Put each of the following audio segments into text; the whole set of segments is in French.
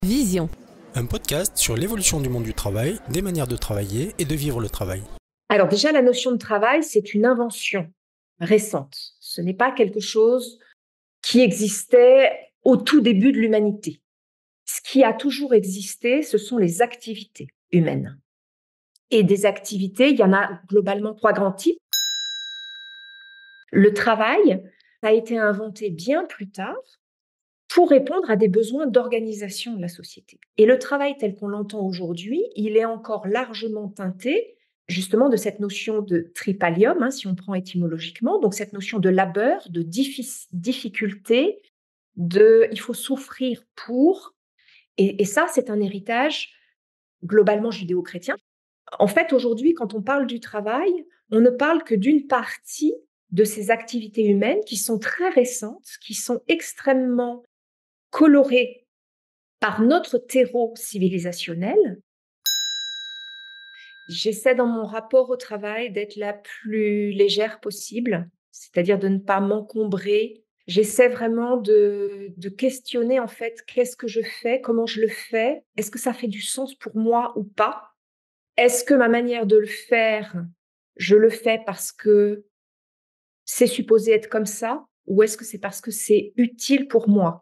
Vision. Un podcast sur l'évolution du monde du travail, des manières de travailler et de vivre le travail. Alors déjà, la notion de travail, c'est une invention récente. Ce n'est pas quelque chose qui existait au tout début de l'humanité. Ce qui a toujours existé, ce sont les activités humaines. Et des activités, il y en a globalement 3 grands types. Le travail a été inventé bien plus tard pour répondre à des besoins d'organisation de la société. Et le travail tel qu'on l'entend aujourd'hui, il est encore largement teinté justement de cette notion de tripalium, si on prend étymologiquement, donc cette notion de labeur, de difficulté, il faut souffrir pour, et ça c'est un héritage globalement judéo-chrétien. En fait, aujourd'hui, quand on parle du travail, on ne parle que d'une partie de ces activités humaines qui sont très récentes, qui sont extrêmement colorées par notre terreau civilisationnel. J'essaie dans mon rapport au travail d'être la plus légère possible, c'est-à-dire de ne pas m'encombrer. J'essaie vraiment de questionner en fait qu'est-ce que je fais, comment je le fais, est-ce que ça fait du sens pour moi ou pas? Est-ce que ma manière de le faire, je le fais parce que c'est supposé être comme ça ou est-ce que c'est parce que c'est utile pour moi?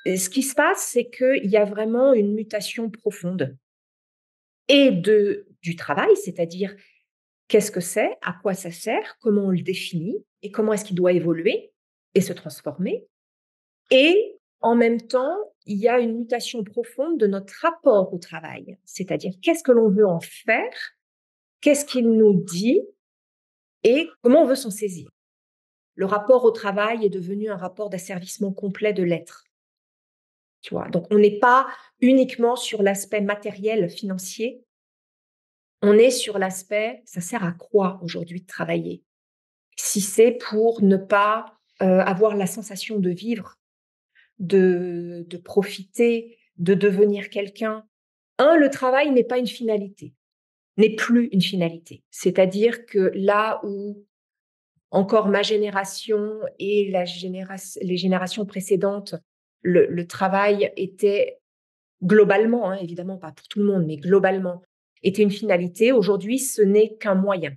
Et ce qui se passe, c'est qu'il y a vraiment une mutation profonde et du travail, c'est-à-dire qu'est-ce que c'est, à quoi ça sert, comment on le définit et comment est-ce qu'il doit évoluer et se transformer. Et en même temps, il y a une mutation profonde de notre rapport au travail, c'est-à-dire qu'est-ce que l'on veut en faire, qu'est-ce qu'il nous dit et comment on veut s'en saisir. Le rapport au travail est devenu un rapport d'asservissement complet de l'être. Tu vois, donc on n'est pas uniquement sur l'aspect matériel, financier, on est sur l'aspect, ça sert à quoi aujourd'hui de travailler? Si c'est pour ne pas avoir la sensation de vivre, de profiter, de devenir quelqu'un. Le travail n'est pas une finalité, n'est plus une finalité. C'est-à-dire que là où encore ma génération et les générations précédentes, le travail était globalement, évidemment pas pour tout le monde, mais globalement, était une finalité. Aujourd'hui, ce n'est qu'un moyen.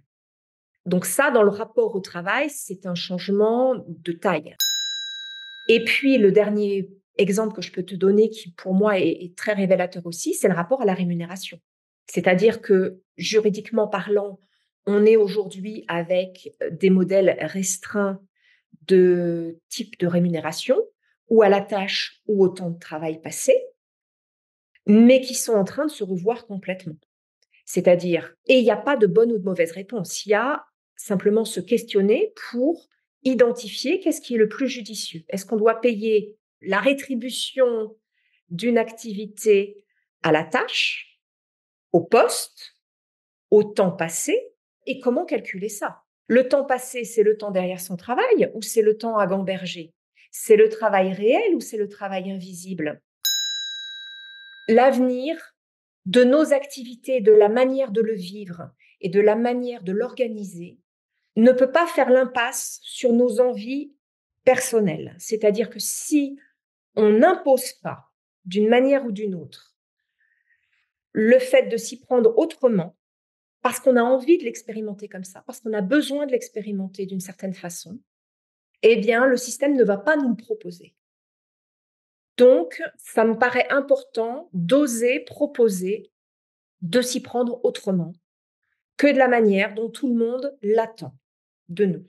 Donc ça, dans le rapport au travail, c'est un changement de taille. Et puis, le dernier exemple que je peux te donner, qui pour moi est très révélateur aussi, c'est le rapport à la rémunération. C'est-à-dire que, juridiquement parlant, on est aujourd'hui avec des modèles restreints de type de rémunération, ou à la tâche ou au temps de travail passé, mais qui sont en train de se revoir complètement. C'est-à-dire, et il n'y a pas de bonne ou de mauvaise réponse, il y a simplement se questionner pour identifier qu'est-ce qui est le plus judicieux. Est-ce qu'on doit payer la rétribution d'une activité à la tâche, au poste, au temps passé, et comment calculer ça? Le temps passé, c'est le temps derrière son travail ou c'est le temps à gamberger? C'est le travail réel ou c'est le travail invisible? L'avenir de nos activités, de la manière de le vivre et de la manière de l'organiser ne peut pas faire l'impasse sur nos envies personnelles. C'est-à-dire que si on n'impose pas, d'une manière ou d'une autre, le fait de s'y prendre autrement, parce qu'on a envie de l'expérimenter comme ça, parce qu'on a besoin de l'expérimenter d'une certaine façon, eh bien, le système ne va pas nous le proposer. Donc, ça me paraît important d'oser proposer de s'y prendre autrement que de la manière dont tout le monde l'attend de nous.